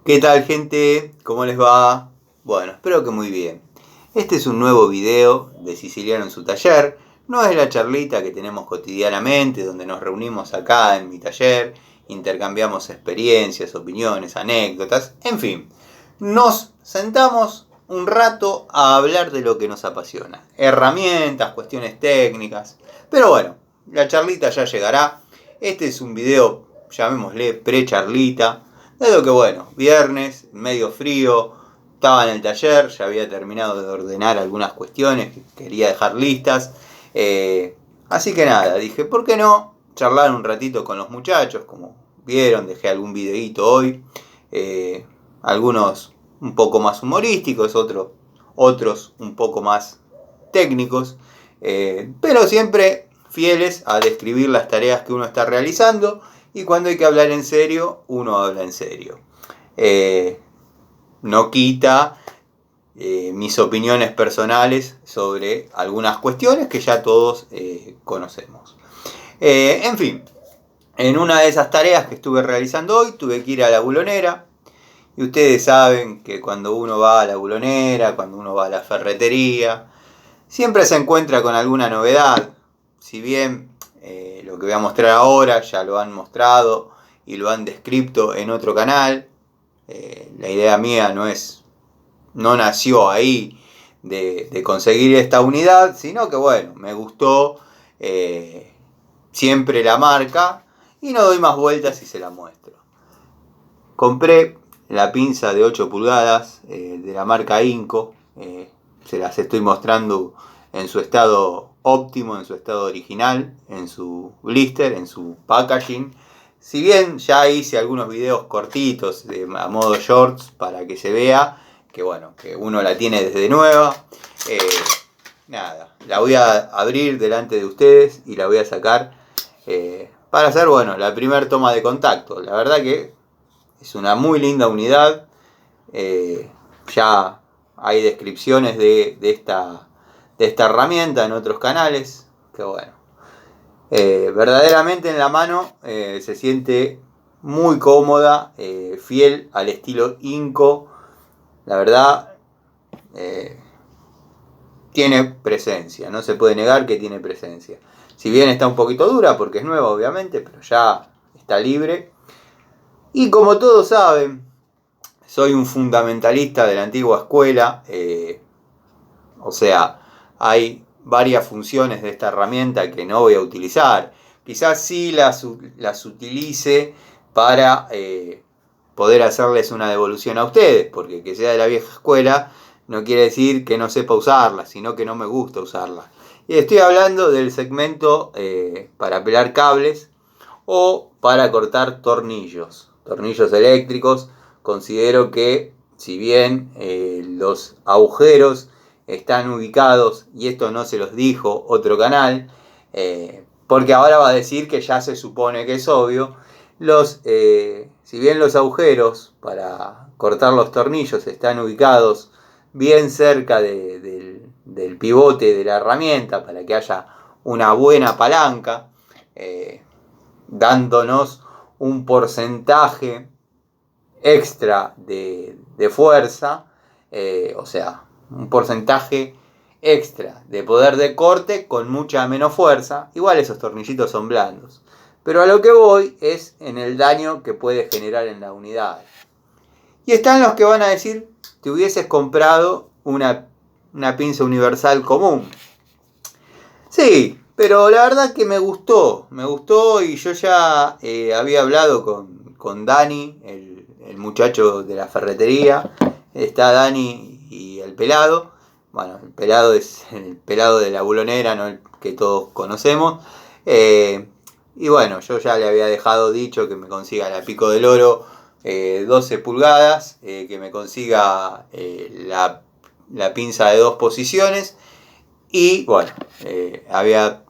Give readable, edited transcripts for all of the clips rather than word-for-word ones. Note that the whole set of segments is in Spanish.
¿Qué tal, gente? ¿Cómo les va? Bueno, espero que muy bien. Este es un nuevo video de Siciliano en su taller. No es la charlita que tenemos cotidianamente, donde nos reunimos acá en mi taller, intercambiamos experiencias, opiniones, anécdotas, en fin. Nos sentamos un rato a hablar de lo que nos apasiona. Herramientas, cuestiones técnicas. Pero bueno, la charlita ya llegará. Este es un video, llamémosle pre-charlita. Dado que bueno, viernes, medio frío, estaba en el taller, ya había terminado de ordenar algunas cuestiones que quería dejar listas. Así que nada, dije, ¿por qué no charlar un ratito con los muchachos? Como vieron, dejé algún videíto hoy. Algunos un poco más humorísticos, otros un poco más técnicos. Pero siempre fieles a describir las tareas que uno está realizando. Y cuando hay que hablar en serio, uno habla en serio. No quita mis opiniones personales sobre algunas cuestiones que ya todos conocemos. En fin, en una de esas tareas que estuve realizando hoy, tuve que ir a la bulonera. Y ustedes saben que cuando uno va a la bulonera, cuando uno va a la ferretería, siempre se encuentra con alguna novedad. Si bien lo que voy a mostrar ahora ya lo han mostrado y lo han descrito en otro canal, la idea mía no nació ahí de conseguir esta unidad, sino que bueno, me gustó siempre la marca y no doy más vueltas y se la muestro. Compré la pinza de 8 pulgadas de la marca Inco, se las estoy mostrando en su estado óptimo, en su estado original, en su blister, en su packaging. Si bien ya hice algunos videos cortitos a modo shorts para que se vea que bueno, que uno la tiene desde nueva, nada, la voy a abrir delante de ustedes y la voy a sacar para hacer, bueno, la primera toma de contacto. La verdad que es una muy linda unidad. Ya hay descripciones de esta herramienta en otros canales. Que bueno, verdaderamente en la mano se siente muy cómoda, fiel al estilo Inco. La verdad, tiene presencia. No se puede negar que tiene presencia. Si bien está un poquito dura porque es nueva, obviamente, pero ya está libre. Y como todos saben, soy un fundamentalista de la antigua escuela, o sea, hay varias funciones de esta herramienta que no voy a utilizar. Quizás sí las utilice para poder hacerles una devolución a ustedes, porque que sea de la vieja escuela no quiere decir que no sepa usarla, sino que no me gusta usarla. Y estoy hablando del segmento para pelar cables o para cortar tornillos eléctricos. Considero que si bien los agujeros están ubicados, y esto no se los dijo otro canal, porque ahora va a decir que ya se supone que es obvio, si bien los agujeros para cortar los tornillos están ubicados bien cerca del pivote de la herramienta para que haya una buena palanca, dándonos un porcentaje extra de fuerza, o sea, un porcentaje extra de poder de corte con mucha menos fuerza. Igual esos tornillitos son blandos, pero a lo que voy es en el daño que puede generar en la unidad. Y están los que van a decir, te hubieses comprado una pinza universal común. Sí, pero la verdad que me gustó y yo ya había hablado con Dani, el muchacho de la ferretería. Está Dani y el pelado. Bueno, el pelado es el pelado de la bulonera, no el que todos conocemos. Y bueno, yo ya le había dejado dicho que me consiga la Pico del Oro 12 pulgadas, que me consiga la pinza de 2 posiciones. Y bueno, había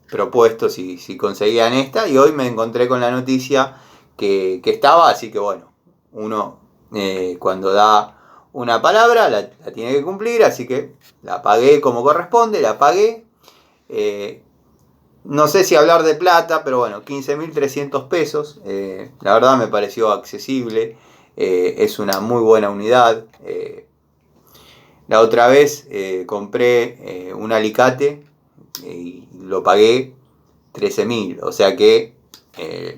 propuesto si conseguían esta, y hoy me encontré con la noticia que estaba, así que bueno, uno cuando da una palabra la tiene que cumplir, así que la pagué como corresponde, la pagué. No sé si hablar de plata, pero bueno, 15.300 pesos, la verdad me pareció accesible Es una muy buena unidad. La otra vez compré un alicate y lo pagué 13.000, o sea que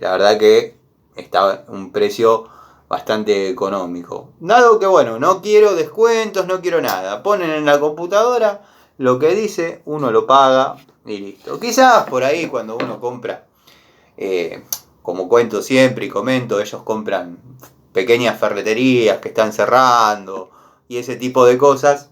la verdad que está un precio bastante económico. Dado que bueno, no quiero descuentos, no quiero nada. Ponen en la computadora lo que dice, uno lo paga y listo. Quizás por ahí cuando uno compra, como cuento siempre y comento, ellos compran pequeñas ferreterías que están cerrando y ese tipo de cosas.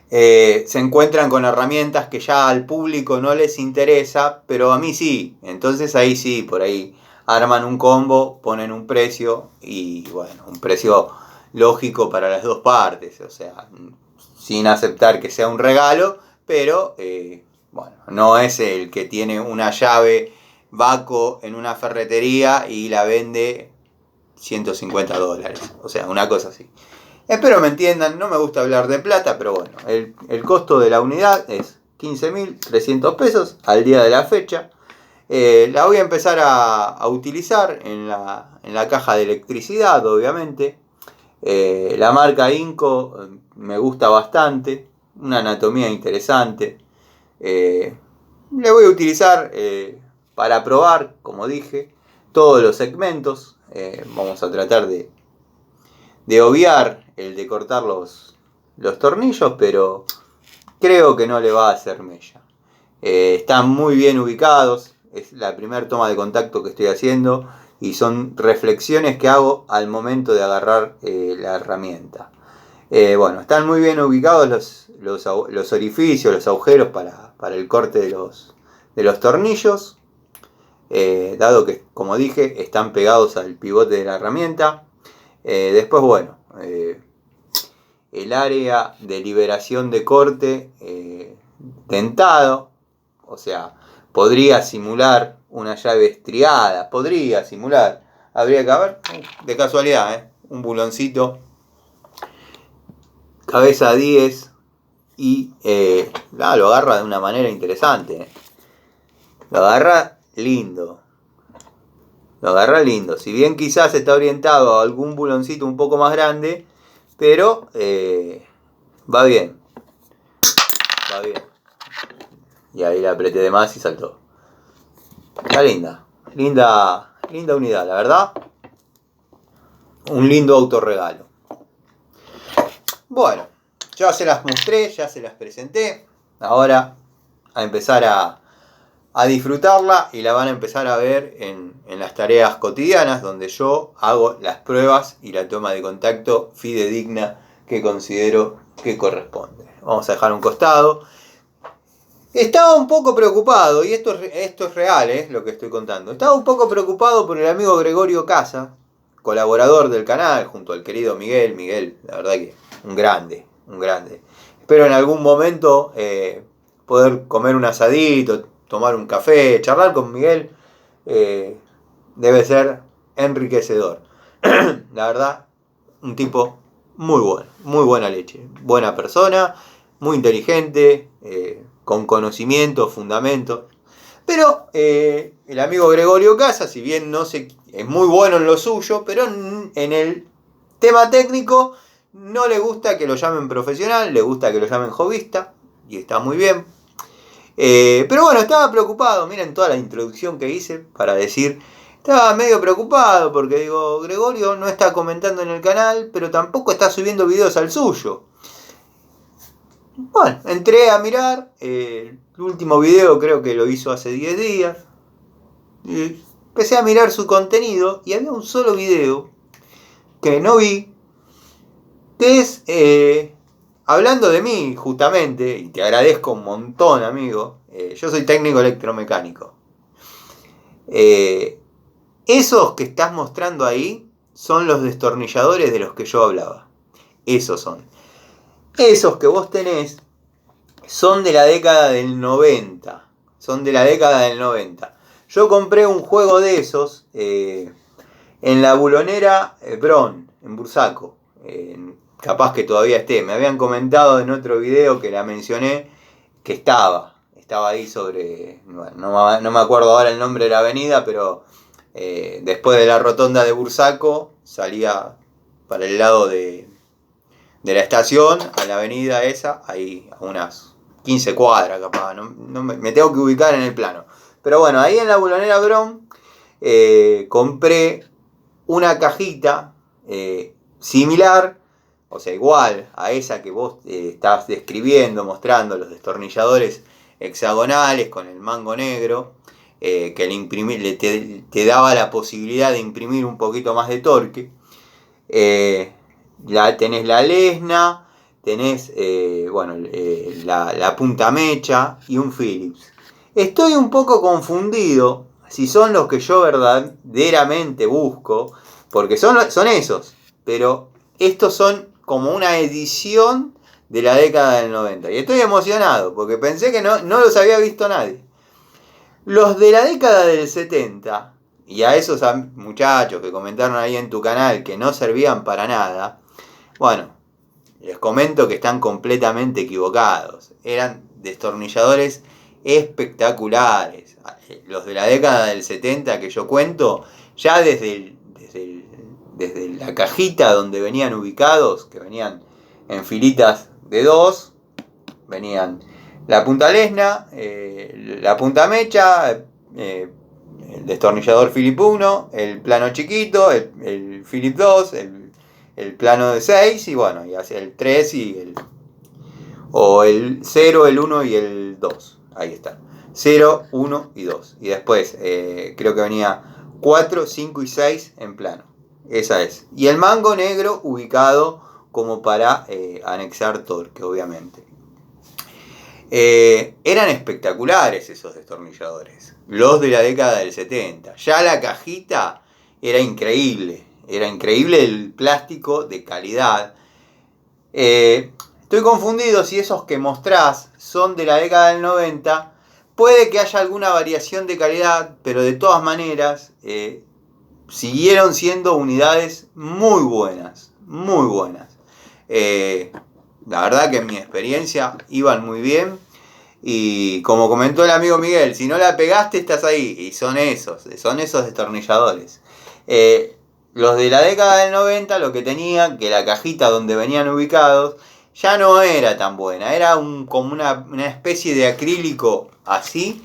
Se encuentran con herramientas que ya al público no les interesa, pero a mí sí. Entonces ahí sí, por ahí arman un combo, ponen un precio y bueno, un precio lógico para las dos partes. O sea, sin aceptar que sea un regalo, pero bueno, no es el que tiene una llave Baco en una ferretería y la vende $150. O sea, una cosa así. Espero me entiendan, no me gusta hablar de plata, pero bueno, el costo de la unidad es 15.300 pesos al día de la fecha. La voy a empezar a utilizar en la caja de electricidad, obviamente. La marca Inco me gusta bastante, una anatomía interesante. Le voy a utilizar para probar, como dije, todos los segmentos. Vamos a tratar de obviar el de cortar los tornillos, pero creo que no le va a hacer mella. Están muy bien ubicados, es la primera toma de contacto que estoy haciendo y son reflexiones que hago al momento de agarrar la herramienta. Bueno, están muy bien ubicados los orificios, los agujeros para el corte de los tornillos, dado que, como dije, están pegados al pivote de la herramienta. Después, bueno, el área de liberación de corte dentado, o sea, podría simular una llave estriada, podría simular, habría que ver, de casualidad, un buloncito, cabeza 10 y lo agarra de una manera interesante, lo agarra lindo. Lo agarra lindo. Si bien quizás está orientado a algún buloncito un poco más grande, pero va bien. Va bien. Y ahí la apreté de más y saltó. Está linda. Linda unidad, la verdad. Un lindo autorregalo. Bueno, ya se las mostré, ya se las presenté. Ahora a empezar a disfrutarla y la van a empezar a ver en las tareas cotidianas donde yo hago las pruebas y la toma de contacto fidedigna que considero que corresponde. Vamos a dejar un costado. Estaba un poco preocupado, y esto es real, lo que estoy contando. Estaba un poco preocupado por el amigo Gregorio Casa, colaborador del canal, junto al querido Miguel. Miguel, la verdad que un grande. Espero en algún momento poder comer un asadito, tomar un café, charlar con Miguel. Debe ser enriquecedor. La verdad, un tipo muy bueno, muy buena leche. Buena persona, muy inteligente, con conocimiento, fundamentos. Pero el amigo Gregorio Casa, si bien no sé, es muy bueno en lo suyo, pero en el tema técnico no le gusta que lo llamen profesional, le gusta que lo llamen hobbyista, y está muy bien. Pero bueno, estaba preocupado, miren toda la introducción que hice para decir, estaba medio preocupado porque digo, Gregorio no está comentando en el canal, pero tampoco está subiendo videos al suyo. Bueno, entré a mirar, el último video creo que lo hizo hace 10 días, y empecé a mirar su contenido y había un solo video que no vi, que es hablando de mí justamente, y te agradezco un montón, amigo. Yo soy técnico electromecánico. Esos que estás mostrando ahí son los destornilladores de los que yo hablaba. Esos son. Esos que vos tenés son de la década del 90. Son de la década del 90. Yo compré un juego de esos en la bulonera Bron, en Bursaco. Capaz que todavía esté. Me habían comentado en otro video que la mencioné que estaba ahí sobre, bueno, no me acuerdo ahora el nombre de la avenida, pero después de la rotonda de Bursaco, salía para el lado de la estación a la avenida esa, ahí a unas 15 cuadras capaz, me tengo que ubicar en el plano. Pero bueno, ahí en la Bulonera Brom compré una cajita similar, o sea, igual a esa que vos estás describiendo, mostrando los destornilladores hexagonales con el mango negro, que te daba la posibilidad de imprimir un poquito más de torque. Tenés la lesna, tenés la punta mecha y un Phillips. Estoy un poco confundido si son los que yo verdaderamente busco, porque son esos, pero estos son como una edición de la década del 90. Y estoy emocionado, porque pensé que no los había visto nadie. Los de la década del 70, y a esos muchachos que comentaron ahí en tu canal que no servían para nada, bueno, les comento que están completamente equivocados. Eran destornilladores espectaculares. Los de la década del 70 que yo cuento, ya desde la cajita donde venían ubicados, que venían en filitas de 2, venían la punta lesna, la punta mecha, el destornillador Phillips 1, el plano chiquito, el Phillips 2, el plano de 6 y bueno, y hacia el 3 y el 0, el 1 y el 2. Ahí está. 0, 1 y 2. Y después creo que venía 4, 5 y 6 en plano. Esa es. Y el mango negro ubicado como para anexar torque, obviamente. Eran espectaculares esos destornilladores. Los de la década del 70. Ya la cajita era increíble. Era increíble el plástico de calidad. Estoy confundido si esos que mostrás son de la década del 90. Puede que haya alguna variación de calidad, pero de todas maneras siguieron siendo unidades muy buenas. Muy buenas. La verdad que en mi experiencia iban muy bien. Y como comentó el amigo Miguel, si no la pegaste estás ahí. Y son esos destornilladores. Los de la década del 90 lo que tenían, que la cajita donde venían ubicados ya no era tan buena. Era como una especie de acrílico así,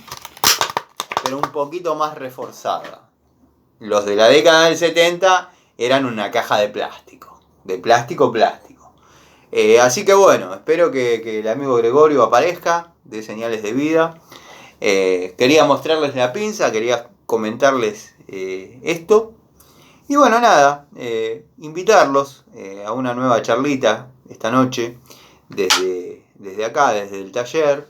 pero un poquito más reforzada. Los de la década del 70 eran una caja de plástico. De plástico. Así que bueno, espero que el amigo Gregorio aparezca, de señales de vida. Quería mostrarles la pinza, quería comentarles esto. Y bueno, nada, invitarlos a una nueva charlita esta noche desde acá, desde el taller.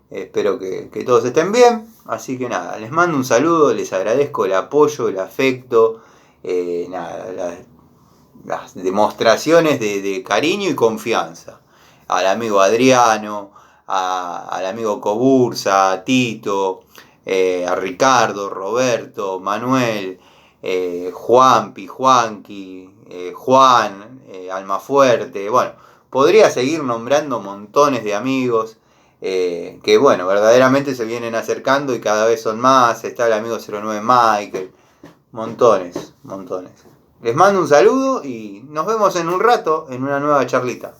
Espero que todos estén bien. Así que nada, les mando un saludo, les agradezco el apoyo, el afecto, las demostraciones de cariño y confianza. Al amigo Adriano, al amigo Cobursa, a Tito, a Ricardo, Roberto, Manuel, Juanpi, Juanqui, Juan, Almafuerte. Bueno, podría seguir nombrando montones de amigos que bueno, verdaderamente se vienen acercando y cada vez son más. Está el amigo 09 Michael, montones. Les mando un saludo y nos vemos en un rato en una nueva charlita.